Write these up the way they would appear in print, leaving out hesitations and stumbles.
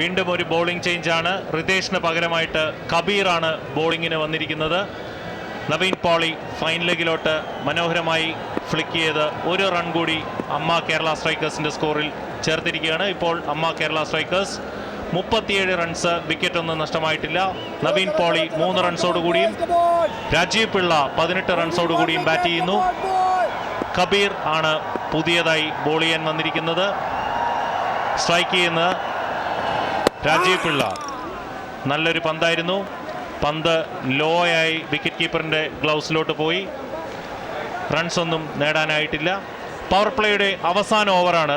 വീണ്ടും ഒരു ബോളിംഗ് ചേഞ്ചാണ്. റിതേഷിന് പകരമായിട്ട് കബീറാണ് ബോളിങ്ങിന് വന്നിരിക്കുന്നത്. നവീൻ പോളി ഫൈൻ ലെഗിലോട്ട് മനോഹരമായി ഫ്ലിക്ക് ചെയ്ത് ഒരു റൺ കൂടി അമ്മ കേരള സ്ട്രൈക്കേഴ്സിൻ്റെ സ്കോറിൽ ചേർത്തിരിക്കുകയാണ്. ഇപ്പോൾ അമ്മ കേരള സ്ട്രൈക്കേഴ്സ് 37 റൺസ്, വിക്കറ്റ് ഒന്നും നഷ്ടമായിട്ടില്ല. നവീൻ പോളി 3 റൺസോടുകൂടിയും രാജീവ് പിള്ള 18 റൺസോടുകൂടിയും ബാറ്റ് ചെയ്യുന്നു. കബീർ ആണ് പുതിയതായി ബോൾ ചെയ്യാൻ വന്നിരിക്കുന്നത്. സ്ട്രൈക്ക് ചെയ്യുന്ന രാജീവ് പിള്ള. നല്ലൊരു പന്തായിരുന്നു. പന്ത് ലോ ആയി വിക്കറ്റ് കീപ്പറിൻ്റെ ഗ്ലൗസിലോട്ട് പോയി. റൺസ് ഒന്നും നേടാനായിട്ടില്ല. പവർ പ്ലേയുടെ അവസാന ഓവറാണ്,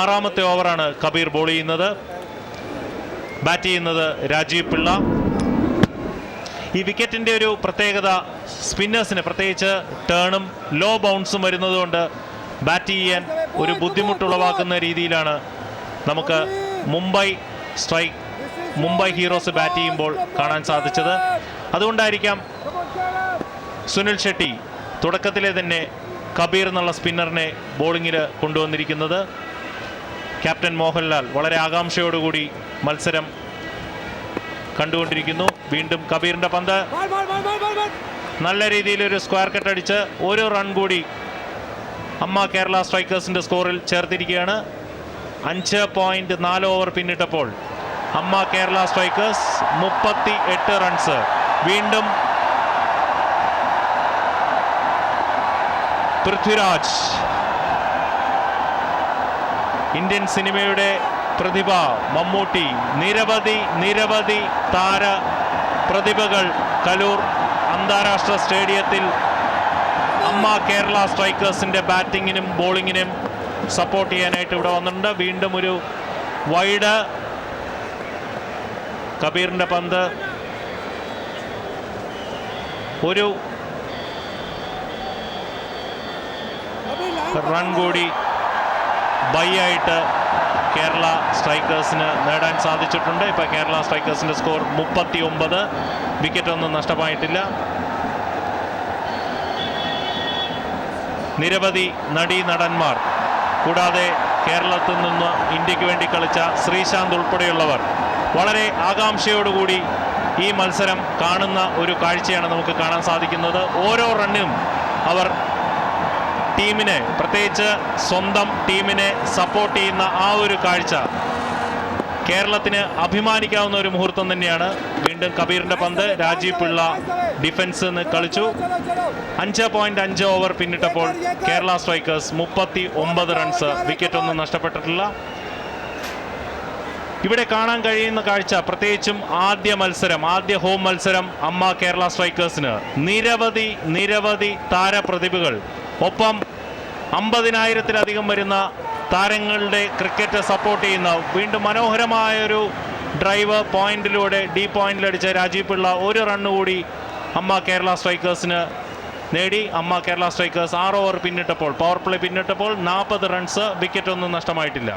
6ാമത്തെ ഓവറാണ് കബീർ ബോൾ ചെയ്യുന്നത്. ബാറ്റ് ചെയ്യുന്നത് രാജീവ് പിള്ള. ഈ വിക്കറ്റിൻ്റെ ഒരു പ്രത്യേകത സ്പിന്നേഴ്സിന് പ്രത്യേകിച്ച് ടേണും ലോ ബൗൺസും വരുന്നതുകൊണ്ട് ബാറ്റ് ചെയ്യാൻ ഒരു ബുദ്ധിമുട്ടുളവാക്കുന്ന രീതിയിലാണ് നമുക്ക് മുംബൈ ഹീറോസ് ബാറ്റ് ചെയ്യുമ്പോൾ കാണാൻ സാധിച്ചത്. അതുകൊണ്ടായിരിക്കാം സുനിൽ ഷെട്ടി തുടക്കത്തിലെ തന്നെ കബീർ എന്നുള്ള സ്പിന്നറിനെ ബോളിങ്ങിൽ കൊണ്ടുവന്നിരിക്കുന്നത്. ക്യാപ്റ്റൻ മോഹൻലാൽ വളരെ ആകാംക്ഷയോടുകൂടി മത്സരം കണ്ടുകൊണ്ടിരിക്കുന്നു. വീണ്ടും കബീറിൻ്റെ പന്ത് നല്ല രീതിയിലൊരു സ്ക്വയർ കട്ട് അടിച്ച് ഒരു റൺ കൂടി അമ്മ കേരള സ്ട്രൈക്കേഴ്സിൻ്റെ സ്കോറിൽ ചേർത്തിരിക്കുകയാണ്. 5.4 ഓവർ പിന്നിട്ടപ്പോൾ അമ്മ കേരള സ്ട്രൈക്കേഴ്സ് 38 റൺസ്. വീണ്ടും പൃഥ്വിരാജ്, ഇന്ത്യൻ സിനിമയുടെ പ്രതിഭ മമ്മൂട്ടി, നിരവധി താര പ്രതിഭകൾ കലൂർ അന്താരാഷ്ട്ര സ്റ്റേഡിയത്തിൽ അമ്മ കേരള സ്ട്രൈക്കേഴ്സിൻ്റെ ബാറ്റിങ്ങിനും ബോളിങ്ങിനും സപ്പോർട്ട് ചെയ്യാനായിട്ട് ഇവിടെ വന്നിട്ടുണ്ട്. വീണ്ടും ഒരു വൈഡ്. കബീറിൻ്റെ പന്ത് ഒരു റൺ കൂടി ബൈ ആയിട്ട് കേരള സ്ട്രൈക്കേഴ്സിന് നേടാൻ സാധിച്ചിട്ടുണ്ട്. ഇപ്പോൾ കേരള സ്ട്രൈക്കേഴ്സിൻ്റെ സ്കോർ 39. വിക്കറ്റ് ഒന്നും നഷ്ടമായിട്ടില്ല. നിരവധി നടീനടന്മാർ കൂടാതെ കേരളത്തിൽ നിന്ന് ഇന്ത്യക്ക് വേണ്ടി കളിച്ച ശ്രീശാന്ത് ഉൾപ്പെടെയുള്ളവർ വളരെ ആകാംക്ഷയോടുകൂടി ഈ മത്സരം കാണുന്ന ഒരു കാഴ്ചയാണ് നമുക്ക് കാണാൻ സാധിക്കുന്നത്. ഓരോ റണ്ണിനും അവർ ടീമിനെ, പ്രത്യേകിച്ച് സ്വന്തം ടീമിനെ സപ്പോർട്ട് ചെയ്യുന്ന ആ ഒരു കാഴ്ച കേരളത്തിന് അഭിമാനിക്കാവുന്ന ഒരു മുഹൂർത്തം തന്നെയാണ്. വീണ്ടും കബീറിൻ്റെ പന്ത്. രാജീവ് പിള്ള ഡിഫൻസ് കളിച്ചു. 5.5 ഓവർ പിന്നിട്ടപ്പോൾ കേരള സ്ട്രൈക്കേഴ്സ് 39 റൺസ്, വിക്കറ്റ് ഒന്നും നഷ്ടപ്പെട്ടിട്ടില്ല. ഇവിടെ കാണാൻ കഴിയുന്ന കാഴ്ച, പ്രത്യേകിച്ചും ആദ്യ ഹോം മത്സരം അമ്മ കേരള സ്ട്രൈക്കേഴ്സിന് നിരവധി താരപ്രതിഭകൾ, ഒപ്പം 50,000-ലധികം വരുന്ന താരങ്ങളുടെ ക്രിക്കറ്റ് സപ്പോർട്ട് ചെയ്യുന്ന വീണ്ടും മനോഹരമായൊരു ഡ്രൈവ് പോയിന്റിലൂടെ ഡി പോയിന്റിലടിച്ച രാജീവ് പിള്ള ഒരു റണ്ണ് കൂടി അമ്മ കേരള സ്ട്രൈക്കേഴ്സിന് നേടി. അമ്മ കേരള സ്ട്രൈക്കേഴ്സ് 6 ഓവർ പിന്നിട്ടപ്പോൾ, പവർ പ്ലേ പിന്നിട്ടപ്പോൾ 40 റൺസ്, വിക്കറ്റ് ഒന്നും നഷ്ടമായിട്ടില്ല.